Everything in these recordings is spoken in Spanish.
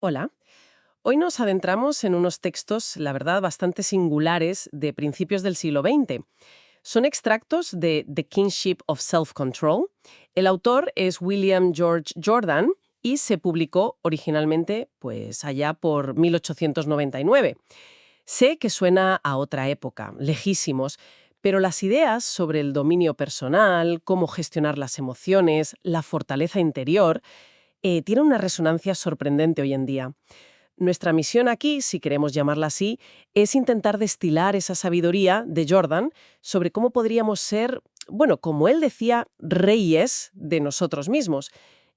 Hola. Hoy nos adentramos en unos textos, la verdad, bastante singulares de principios del siglo XX. Son extractos de The Kingship of Self-Control. El autor es William George Jordan y se publicó originalmente, pues, allá por 1899. Sé que suena a otra época, lejísimos, pero las ideas sobre el dominio personal, cómo gestionar las emociones, la fortaleza interior, tienen una resonancia sorprendente hoy en día. Nuestra misión aquí, si queremos llamarla así, es intentar destilar esa sabiduría de Jordan sobre cómo podríamos ser, bueno, como él decía, reyes de nosotros mismos,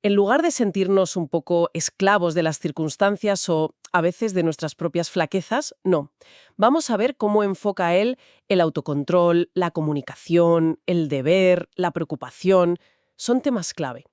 en lugar de sentirnos un poco esclavos de las circunstancias o a veces de nuestras propias flaquezas, no. Vamos a ver cómo enfoca él el autocontrol, la comunicación, el deber, la preocupación. Son temas clave.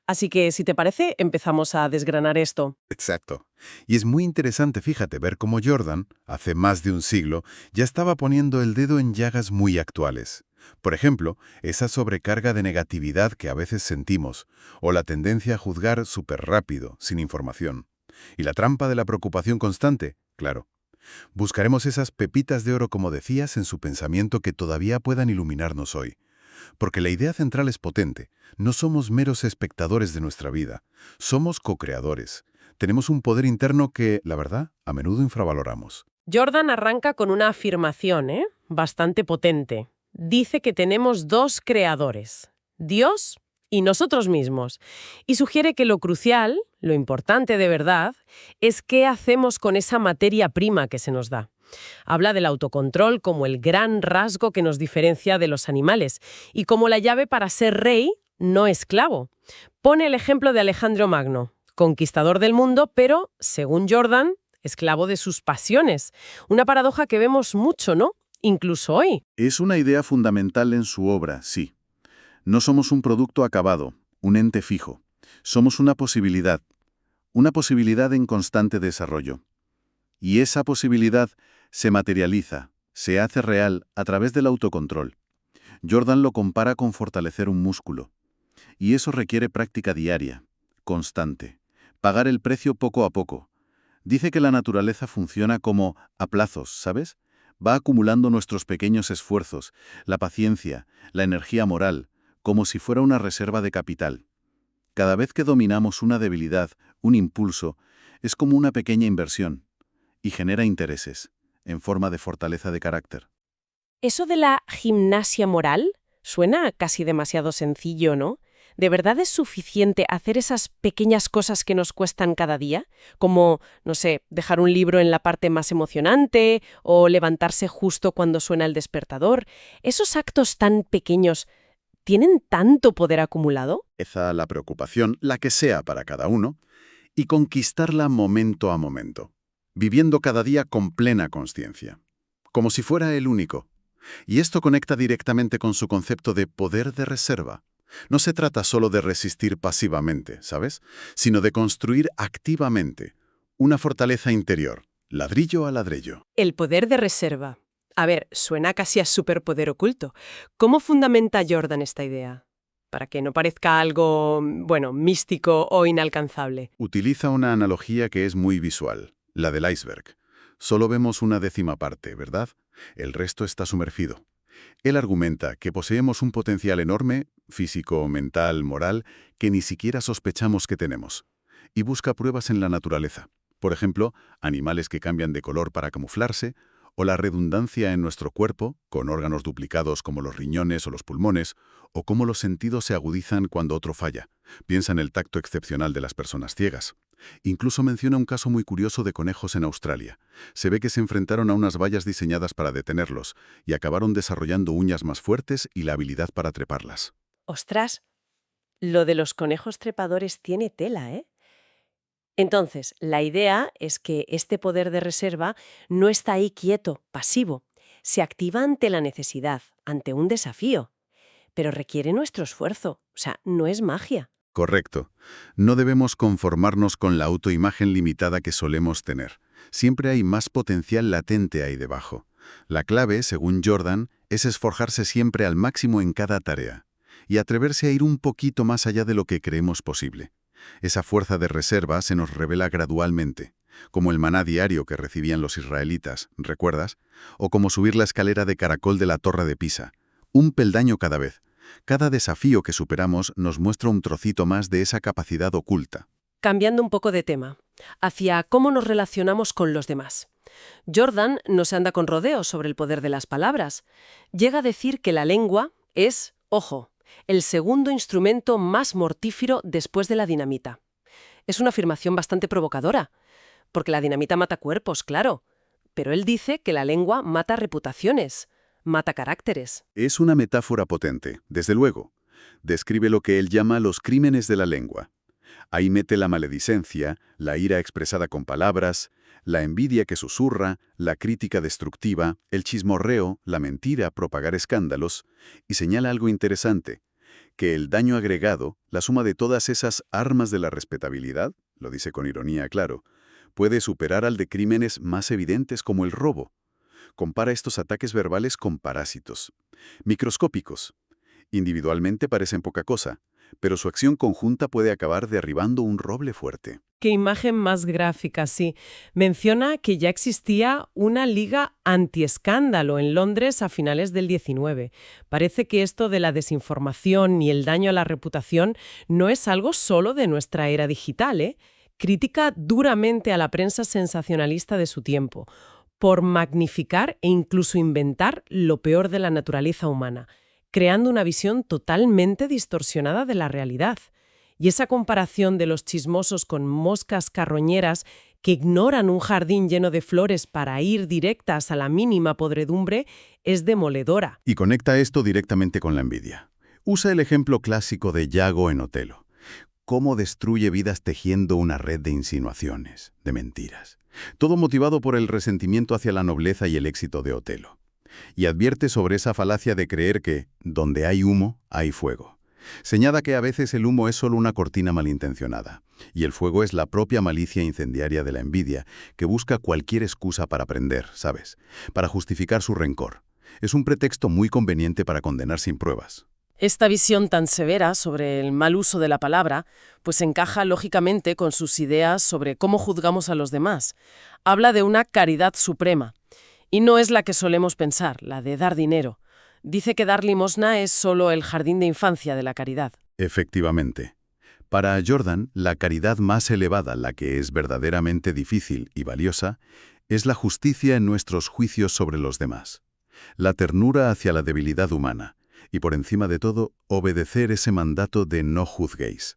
Así que, si te parece, empezamos a desgranar esto. Exacto. Y es muy interesante, fíjate, ver cómo Jordan, hace más de un siglo, ya estaba poniendo el dedo en llagas muy actuales. Por ejemplo, esa sobrecarga de negatividad que a veces sentimos, o la tendencia a juzgar súper rápido, sin información. Y la trampa de la preocupación constante, claro. Buscaremos esas pepitas de oro, como decías, en su pensamiento que todavía puedan iluminarnos hoy. Porque la idea central es potente. No somos meros espectadores de nuestra vida. Somos co-creadores. Tenemos un poder interno que, la verdad, a menudo infravaloramos. Jordan arranca con una afirmación, bastante potente. Dice que tenemos dos creadores, Dios y nosotros mismos, y sugiere que lo crucial, lo importante de verdad, es qué hacemos con esa materia prima que se nos da. Habla del autocontrol como el gran rasgo que nos diferencia de los animales y como la llave para ser rey, no esclavo. Pone el ejemplo de Alejandro Magno, conquistador del mundo, pero, según Jordan, esclavo de sus pasiones. Una paradoja que vemos mucho, ¿no? Incluso hoy. Es una idea fundamental en su obra, sí. No somos un producto acabado, un ente fijo. Somos una posibilidad en constante desarrollo. Y esa posibilidad se materializa, se hace real a través del autocontrol. Jordan lo compara con fortalecer un músculo. Y eso requiere práctica diaria, constante. Pagar el precio poco a poco. Dice que la naturaleza funciona como a plazos, ¿sabes? Va acumulando nuestros pequeños esfuerzos, la paciencia, la energía moral, como si fuera una reserva de capital. Cada vez que dominamos una debilidad, un impulso, es como una pequeña inversión y genera intereses, en forma de fortaleza de carácter. Eso de la gimnasia moral suena casi demasiado sencillo, ¿no? ¿De verdad es suficiente hacer esas pequeñas cosas que nos cuestan cada día? Como, no sé, dejar un libro en la parte más emocionante o levantarse justo cuando suena el despertador. ¿Esos actos tan pequeños tienen tanto poder acumulado? Esa la preocupación, la que sea para cada uno, y conquistarla momento a momento, viviendo cada día con plena conciencia, como si fuera el único. Y esto conecta directamente con su concepto de poder de reserva. No se trata solo de resistir pasivamente, ¿sabes? Sino de construir activamente una fortaleza interior, ladrillo a ladrillo. El poder de reserva. A ver, suena casi a superpoder oculto. ¿Cómo fundamenta Jordan esta idea? Para que no parezca algo, bueno, místico o inalcanzable. Utiliza una analogía que es muy visual, la del iceberg. Solo vemos una décima parte, ¿verdad? El resto está sumergido. Él argumenta que poseemos un potencial enorme, físico, mental, moral, que ni siquiera sospechamos que tenemos. Y busca pruebas en la naturaleza. Por ejemplo, animales que cambian de color para camuflarse, o la redundancia en nuestro cuerpo, con órganos duplicados como los riñones o los pulmones, o cómo los sentidos se agudizan cuando otro falla. Piensa en el tacto excepcional de las personas ciegas. Incluso menciona un caso muy curioso de conejos en Australia. Se ve que se enfrentaron a unas vallas diseñadas para detenerlos y acabaron desarrollando uñas más fuertes y la habilidad para treparlas. Ostras, lo de los conejos trepadores tiene tela, ¿eh? Entonces, la idea es que este poder de reserva no está ahí quieto, pasivo. Se activa ante la necesidad, ante un desafío. Pero requiere nuestro esfuerzo. O sea, no es magia. Correcto. No debemos conformarnos con la autoimagen limitada que solemos tener. Siempre hay más potencial latente ahí debajo. La clave, según Jordan, es esforzarse siempre al máximo en cada tarea y atreverse a ir un poquito más allá de lo que creemos posible. Esa fuerza de reserva se nos revela gradualmente, como el maná diario que recibían los israelitas, ¿recuerdas? O como subir la escalera de caracol de la Torre de Pisa. Un peldaño cada vez. Cada desafío que superamos nos muestra un trocito más de esa capacidad oculta. Cambiando un poco de tema, hacia cómo nos relacionamos con los demás. Jordan no se anda con rodeos sobre el poder de las palabras. Llega a decir que la lengua es, ojo, el segundo instrumento más mortífero después de la dinamita. Es una afirmación bastante provocadora, porque la dinamita mata cuerpos, claro, pero él dice que la lengua mata reputaciones, mata caracteres. Es una metáfora potente, desde luego. Describe lo que él llama los crímenes de la lengua. Ahí mete la maledicencia, la ira expresada con palabras, la envidia que susurra, la crítica destructiva, el chismorreo, la mentira, propagar escándalos, y señala algo interesante, que el daño agregado, la suma de todas esas armas de la respetabilidad, lo dice con ironía, claro, puede superar al de crímenes más evidentes como el robo. Compara estos ataques verbales con parásitos, microscópicos. Individualmente parecen poca cosa, pero su acción conjunta puede acabar derribando un roble fuerte. Qué imagen más gráfica, sí. Menciona que ya existía una liga antiescándalo en Londres a finales del 19. Parece que esto de la desinformación y el daño a la reputación no es algo solo de nuestra era digital, ¿eh? Critica duramente a la prensa sensacionalista de su tiempo, por magnificar e incluso inventar lo peor de la naturaleza humana, creando una visión totalmente distorsionada de la realidad. Y esa comparación de los chismosos con moscas carroñeras que ignoran un jardín lleno de flores para ir directas a la mínima podredumbre es demoledora. Y conecta esto directamente con la envidia. Usa el ejemplo clásico de Yago en Otelo. Cómo destruye vidas tejiendo una red de insinuaciones, de mentiras. Todo motivado por el resentimiento hacia la nobleza y el éxito de Otelo. Y advierte sobre esa falacia de creer que, donde hay humo, hay fuego. Señala que a veces el humo es solo una cortina malintencionada, y el fuego es la propia malicia incendiaria de la envidia, que busca cualquier excusa para prender, ¿sabes? Para justificar su rencor. Es un pretexto muy conveniente para condenar sin pruebas. Esta visión tan severa sobre el mal uso de la palabra, pues encaja lógicamente con sus ideas sobre cómo juzgamos a los demás. Habla de una caridad suprema. Y no es la que solemos pensar, la de dar dinero. Dice que dar limosna es solo el jardín de infancia de la caridad. Efectivamente. Para Jordan, la caridad más elevada, la que es verdaderamente difícil y valiosa, es la justicia en nuestros juicios sobre los demás. La ternura hacia la debilidad humana. Y por encima de todo, obedecer ese mandato de no juzguéis.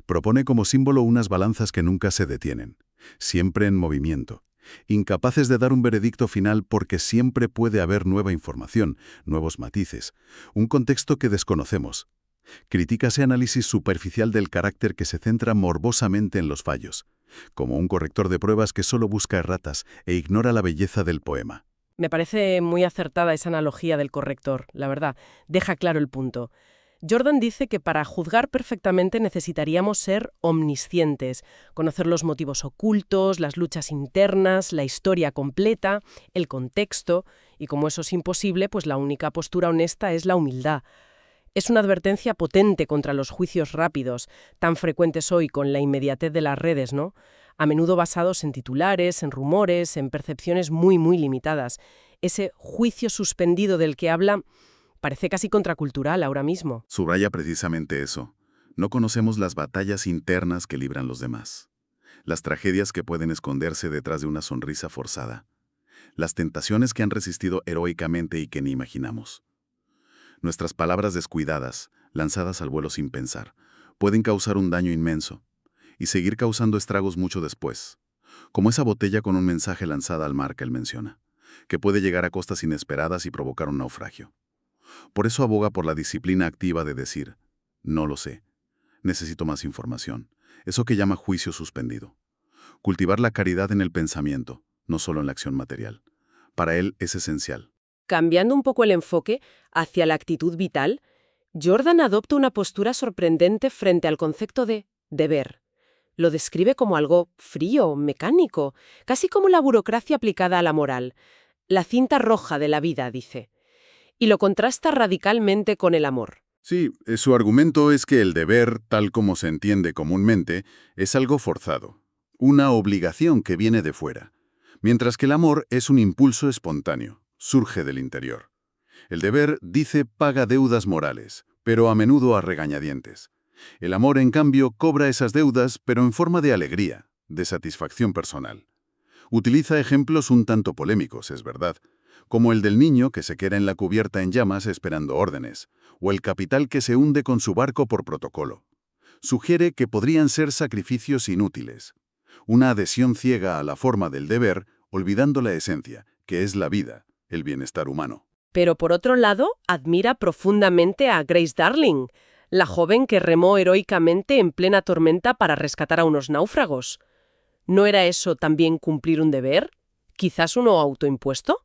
Propone como símbolo unas balanzas que nunca se detienen, siempre en movimiento. Incapaces de dar un veredicto final porque siempre puede haber nueva información, nuevos matices, un contexto que desconocemos. Critica ese análisis superficial del carácter que se centra morbosamente en los fallos, como un corrector de pruebas que solo busca erratas e ignora la belleza del poema. Me parece muy acertada esa analogía del corrector, la verdad. Deja claro el punto. Jordan dice que para juzgar perfectamente necesitaríamos ser omniscientes, conocer los motivos ocultos, las luchas internas, la historia completa, el contexto, y como eso es imposible, pues la única postura honesta es la humildad. Es una advertencia potente contra los juicios rápidos, tan frecuentes hoy con la inmediatez de las redes, ¿no? A menudo basados en titulares, en rumores, en percepciones muy, muy limitadas. Ese juicio suspendido del que habla parece casi contracultural ahora mismo. Subraya precisamente eso. No conocemos las batallas internas que libran los demás. Las tragedias que pueden esconderse detrás de una sonrisa forzada. Las tentaciones que han resistido heroicamente y que ni imaginamos. Nuestras palabras descuidadas, lanzadas al vuelo sin pensar, pueden causar un daño inmenso y seguir causando estragos mucho después, como esa botella con un mensaje lanzada al mar que él menciona, que puede llegar a costas inesperadas y provocar un naufragio. Por eso aboga por la disciplina activa de decir, no lo sé, necesito más información, eso que llama juicio suspendido. Cultivar la caridad en el pensamiento, no solo en la acción material. Para él es esencial. Cambiando un poco el enfoque hacia la actitud vital, Jordan adopta una postura sorprendente frente al concepto de deber. Lo describe como algo frío, mecánico, casi como la burocracia aplicada a la moral. La cinta roja de la vida, dice. Y lo contrasta radicalmente con el amor. Sí, su argumento es que el deber, tal como se entiende comúnmente, es algo forzado, una obligación que viene de fuera, mientras que el amor es un impulso espontáneo, surge del interior. El deber, dice, paga deudas morales, pero a menudo a regañadientes. El amor, en cambio, cobra esas deudas, pero en forma de alegría, de satisfacción personal. Utiliza ejemplos un tanto polémicos, es verdad, como el del niño que se queda en la cubierta en llamas esperando órdenes, o el capitán que se hunde con su barco por protocolo. Sugiere que podrían ser sacrificios inútiles, una adhesión ciega a la forma del deber, olvidando la esencia, que es la vida, el bienestar humano. Pero por otro lado, admira profundamente a Grace Darling, la joven que remó heroicamente en plena tormenta para rescatar a unos náufragos. ¿No era eso también cumplir un deber? ¿Quizás uno autoimpuesto?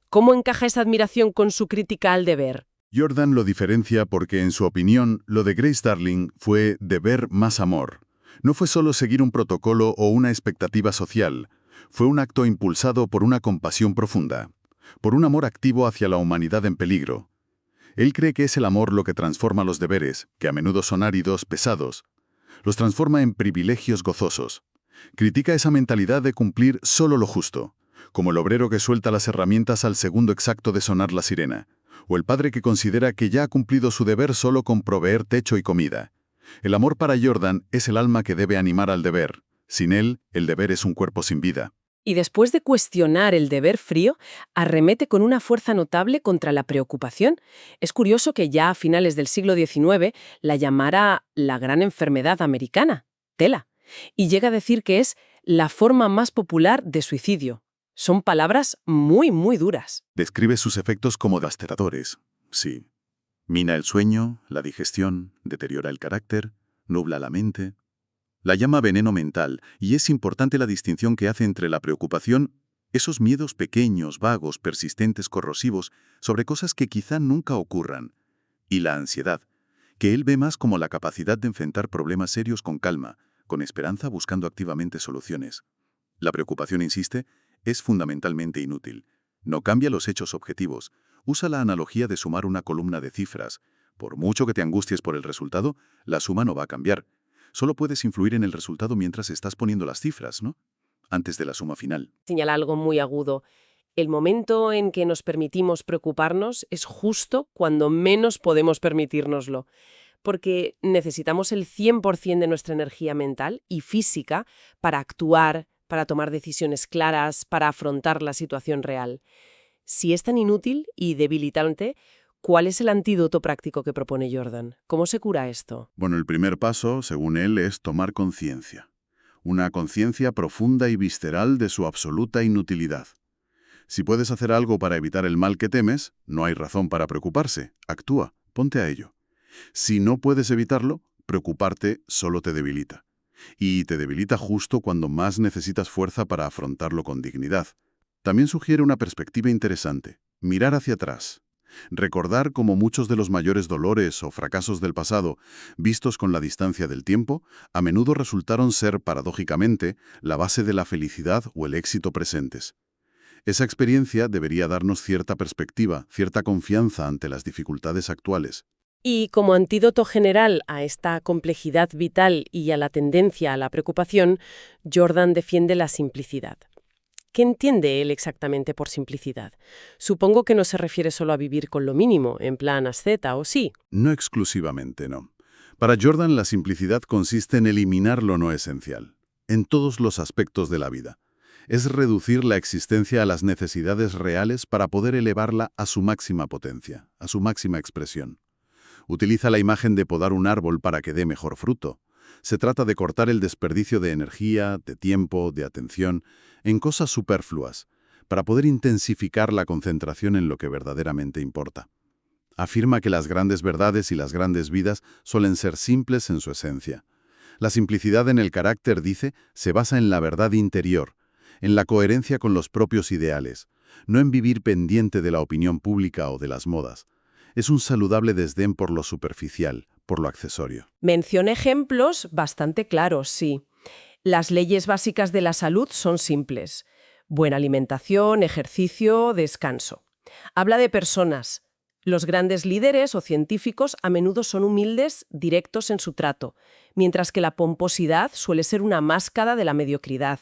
¿Cómo encaja esa admiración con su crítica al deber? Jordan lo diferencia porque, en su opinión, lo de Grace Darling fue deber más amor. No fue solo seguir un protocolo o una expectativa social, fue un acto impulsado por una compasión profunda, por un amor activo hacia la humanidad en peligro. Él cree que es el amor lo que transforma los deberes, que a menudo son áridos, pesados. Los transforma en privilegios gozosos. Critica esa mentalidad de cumplir solo lo justo, como el obrero que suelta las herramientas al segundo exacto de sonar la sirena, o el padre que considera que ya ha cumplido su deber solo con proveer techo y comida. El amor para Jordan es el alma que debe animar al deber. Sin él, el deber es un cuerpo sin vida. Y después de cuestionar el deber frío, arremete con una fuerza notable contra la preocupación. Es curioso que ya a finales del siglo XIX la llamara la gran enfermedad americana, TELA, y llega a decir que es la forma más popular de suicidio. Son palabras muy, muy duras. Describe sus efectos como devastadores. Sí. Mina el sueño, la digestión, deteriora el carácter, nubla la mente. La llama veneno mental, y es importante la distinción que hace entre la preocupación, esos miedos pequeños, vagos, persistentes, corrosivos, sobre cosas que quizá nunca ocurran, y la ansiedad, que él ve más como la capacidad de enfrentar problemas serios con calma, con esperanza, buscando activamente soluciones. La preocupación, insiste, es fundamentalmente inútil. No cambia los hechos objetivos. Usa la analogía de sumar una columna de cifras. Por mucho que te angusties por el resultado, la suma no va a cambiar. Solo puedes influir en el resultado mientras estás poniendo las cifras, ¿no? Antes de la suma final. Señala algo muy agudo. El momento en que nos permitimos preocuparnos es justo cuando menos podemos permitírnoslo, porque necesitamos el 100% de nuestra energía mental y física para actuar, para tomar decisiones claras, para afrontar la situación real. Si es tan inútil y debilitante, ¿cuál es el antídoto práctico que propone Jordan? ¿Cómo se cura esto? Bueno, el primer paso, según él, es tomar conciencia. Una conciencia profunda y visceral de su absoluta inutilidad. Si puedes hacer algo para evitar el mal que temes, no hay razón para preocuparse. Actúa, ponte a ello. Si no puedes evitarlo, preocuparte solo te debilita. Y te debilita justo cuando más necesitas fuerza para afrontarlo con dignidad. También sugiere una perspectiva interesante, mirar hacia atrás. Recordar cómo muchos de los mayores dolores o fracasos del pasado, vistos con la distancia del tiempo, a menudo resultaron ser, paradójicamente, la base de la felicidad o el éxito presentes. Esa experiencia debería darnos cierta perspectiva, cierta confianza ante las dificultades actuales. Y como antídoto general a esta complejidad vital y a la tendencia a la preocupación, Jordan defiende la simplicidad. ¿Qué entiende él exactamente por simplicidad? Supongo que no se refiere solo a vivir con lo mínimo, en plan asceta, ¿o sí? No exclusivamente, no. Para Jordan, la simplicidad consiste en eliminar lo no esencial, en todos los aspectos de la vida. Es reducir la existencia a las necesidades reales para poder elevarla a su máxima potencia, a su máxima expresión. Utiliza la imagen de podar un árbol para que dé mejor fruto. Se trata de cortar el desperdicio de energía, de tiempo, de atención, en cosas superfluas, para poder intensificar la concentración en lo que verdaderamente importa. Afirma que las grandes verdades y las grandes vidas suelen ser simples en su esencia. La simplicidad en el carácter, dice, se basa en la verdad interior, en la coherencia con los propios ideales, no en vivir pendiente de la opinión pública o de las modas. Es un saludable desdén por lo superficial, por lo accesorio. Menciona ejemplos bastante claros, sí. Las leyes básicas de la salud son simples. Buena alimentación, ejercicio, descanso. Habla de personas, Los grandes líderes o científicos a menudo son humildes, directos en su trato, mientras que la pomposidad suele ser una máscara de la mediocridad.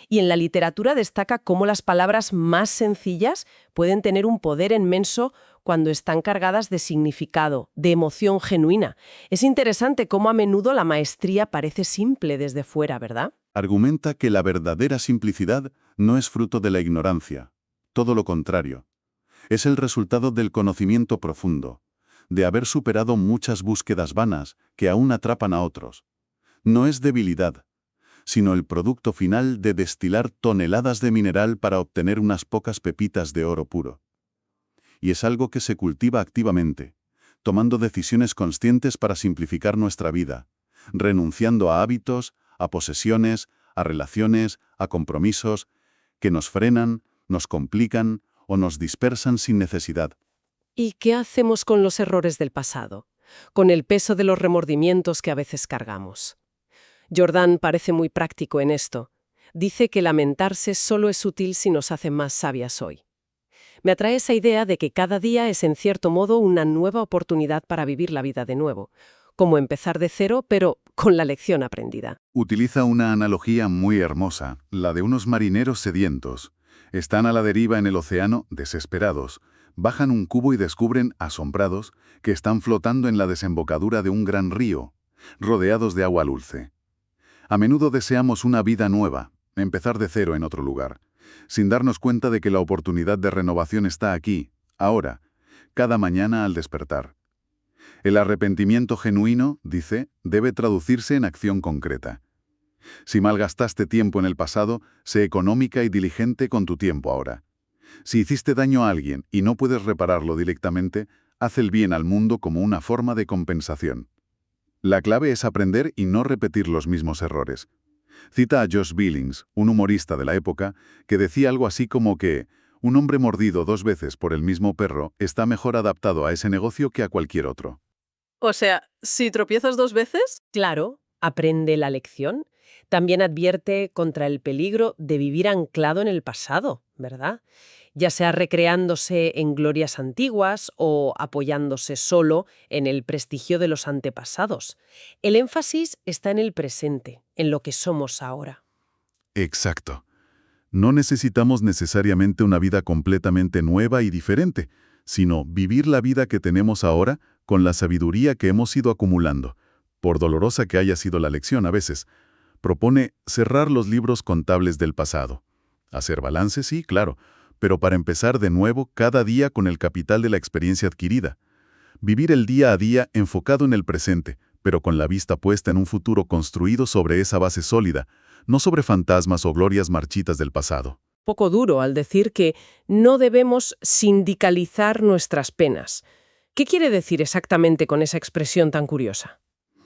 Y en la literatura destaca cómo las palabras más sencillas pueden tener un poder inmenso cuando están cargadas de significado, de emoción genuina. Es interesante cómo a menudo la maestría parece simple desde fuera, ¿verdad? Argumenta que la verdadera simplicidad no es fruto de la ignorancia. Todo lo contrario. Es el resultado del conocimiento profundo, de haber superado muchas búsquedas vanas que aún atrapan a otros. No es debilidad, sino el producto final de destilar toneladas de mineral para obtener unas pocas pepitas de oro puro. Y es algo que se cultiva activamente, tomando decisiones conscientes para simplificar nuestra vida, renunciando a hábitos, a posesiones, a relaciones, a compromisos que nos frenan, nos complican o nos dispersan sin necesidad. ¿Y qué hacemos con los errores del pasado? Con el peso de los remordimientos que a veces cargamos. Jordan parece muy práctico en esto. Dice que lamentarse solo es útil si nos hace más sabias hoy. Me atrae esa idea de que cada día es en cierto modo una nueva oportunidad para vivir la vida de nuevo, como empezar de cero, pero con la lección aprendida. Utiliza una analogía muy hermosa, la de unos marineros sedientos. Están a la deriva en el océano, desesperados. Bajan un cubo y descubren, asombrados, que están flotando en la desembocadura de un gran río, rodeados de agua dulce. A menudo deseamos una vida nueva, empezar de cero en otro lugar, sin darnos cuenta de que la oportunidad de renovación está aquí, ahora, cada mañana al despertar. El arrepentimiento genuino, dice, debe traducirse en acción concreta. Si malgastaste tiempo en el pasado, sé económica y diligente con tu tiempo ahora. Si hiciste daño a alguien y no puedes repararlo directamente, haz el bien al mundo como una forma de compensación. La clave es aprender y no repetir los mismos errores. Cita a Josh Billings, un humorista de la época, que decía algo así como que un hombre mordido 2 veces por el mismo perro está mejor adaptado a ese negocio que a cualquier otro. O sea, si tropiezas 2 veces, claro, aprende la lección. También advierte contra el peligro de vivir anclado en el pasado, ¿verdad? Ya sea recreándose en glorias antiguas o apoyándose solo en el prestigio de los antepasados. El énfasis está en el presente, en lo que somos ahora. Exacto. No necesitamos necesariamente una vida completamente nueva y diferente, sino vivir la vida que tenemos ahora con la sabiduría que hemos ido acumulando, por dolorosa que haya sido la lección a veces. Propone cerrar los libros contables del pasado. Hacer balance, sí, claro, pero para empezar de nuevo cada día con el capital de la experiencia adquirida. Vivir el día a día enfocado en el presente, pero con la vista puesta en un futuro construido sobre esa base sólida, no sobre fantasmas o glorias marchitas del pasado. Poco duro al decir que no debemos sindicalizar nuestras penas. ¿Qué quiere decir exactamente con esa expresión tan curiosa?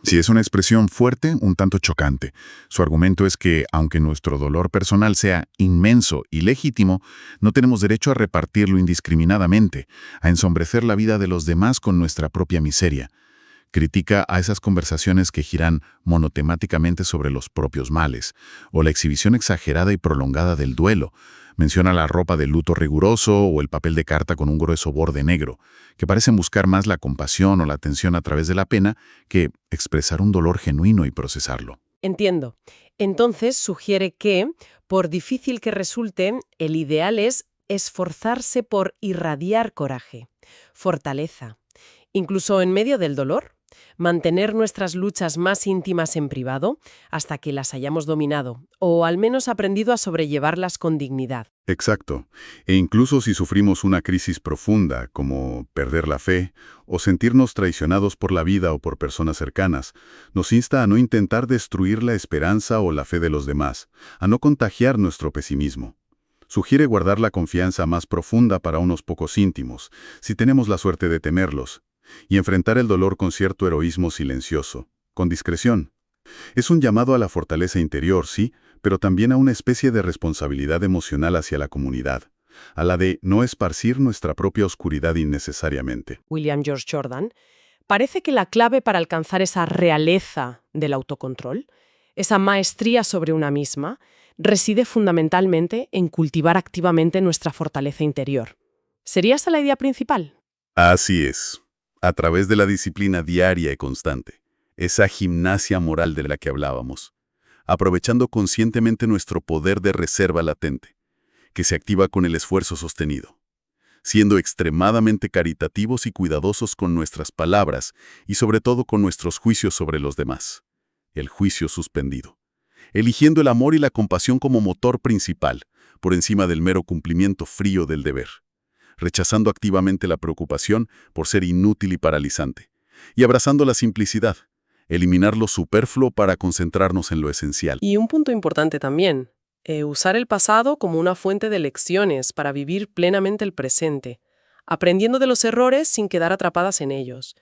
Sí, es una expresión fuerte, un tanto chocante. Su argumento es que, aunque nuestro dolor personal sea inmenso y legítimo, no tenemos derecho a repartirlo indiscriminadamente, a ensombrecer la vida de los demás con nuestra propia miseria. Critica a esas conversaciones que giran monotemáticamente sobre los propios males, o la exhibición exagerada y prolongada del duelo. Menciona la ropa de luto riguroso o el papel de carta con un grueso borde negro, que parecen buscar más la compasión o la atención a través de la pena que expresar un dolor genuino y procesarlo. Entiendo. Entonces sugiere que, por difícil que resulte, el ideal es esforzarse por irradiar coraje, fortaleza, incluso en medio del dolor. Mantener nuestras luchas más íntimas en privado hasta que las hayamos dominado, o al menos aprendido a sobrellevarlas con dignidad. Exacto. E incluso si sufrimos una crisis profunda, como perder la fe, o sentirnos traicionados por la vida o por personas cercanas, nos insta a no intentar destruir la esperanza o la fe de los demás, a no contagiar nuestro pesimismo. Sugiere guardar la confianza más profunda para unos pocos íntimos, si tenemos la suerte de tenerlos, y enfrentar el dolor con cierto heroísmo silencioso, con discreción. Es un llamado a la fortaleza interior, sí, pero también a una especie de responsabilidad emocional hacia la comunidad, a la de no esparcir nuestra propia oscuridad innecesariamente. William George Jordan, parece que la clave para alcanzar esa realeza del autocontrol, esa maestría sobre una misma, reside fundamentalmente en cultivar activamente nuestra fortaleza interior. ¿Sería esa la idea principal? Así es, a través de la disciplina diaria y constante, esa gimnasia moral de la que hablábamos, aprovechando conscientemente nuestro poder de reserva latente, que se activa con el esfuerzo sostenido, siendo extremadamente caritativos y cuidadosos con nuestras palabras y sobre todo con nuestros juicios sobre los demás. El juicio suspendido. Eligiendo el amor y la compasión como motor principal, por encima del mero cumplimiento frío del deber. Rechazando activamente la preocupación por ser inútil y paralizante. Y abrazando la simplicidad. Eliminar lo superfluo para concentrarnos en lo esencial. Y un punto importante también, usar el pasado como una fuente de lecciones para vivir plenamente el presente, aprendiendo de los errores sin quedar atrapadas en ellos,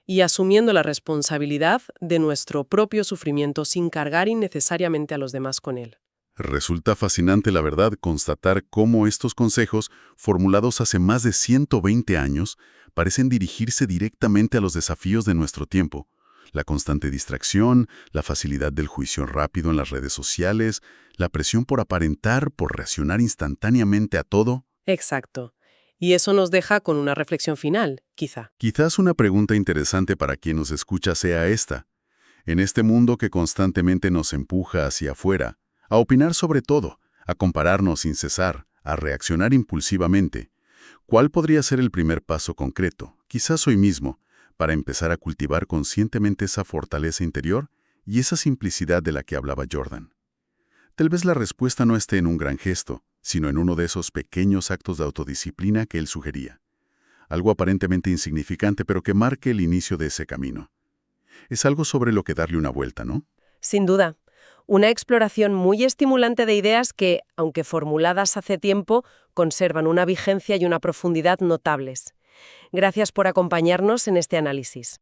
y asumiendo la responsabilidad de nuestro propio sufrimiento sin cargar innecesariamente a los demás con él. Resulta fascinante, la verdad, constatar cómo estos consejos, formulados hace más de 120 años, parecen dirigirse directamente a los desafíos de nuestro tiempo. La constante distracción, la facilidad del juicio rápido en las redes sociales, la presión por aparentar, por reaccionar instantáneamente a todo. Exacto. Y eso nos deja con una reflexión final, quizá. Quizás una pregunta interesante para quien nos escucha sea esta. En este mundo que constantemente nos empuja hacia afuera, a opinar sobre todo, a compararnos sin cesar, a reaccionar impulsivamente, ¿cuál podría ser el primer paso concreto, quizás hoy mismo, para empezar a cultivar conscientemente esa fortaleza interior y esa simplicidad de la que hablaba Jordan? Tal vez la respuesta no esté en un gran gesto, sino en uno de esos pequeños actos de autodisciplina que él sugería. Algo aparentemente insignificante, pero que marque el inicio de ese camino. Es algo sobre lo que darle una vuelta, ¿no? Sin duda. Una exploración muy estimulante de ideas que, aunque formuladas hace tiempo, conservan una vigencia y una profundidad notables. Gracias por acompañarnos en este análisis.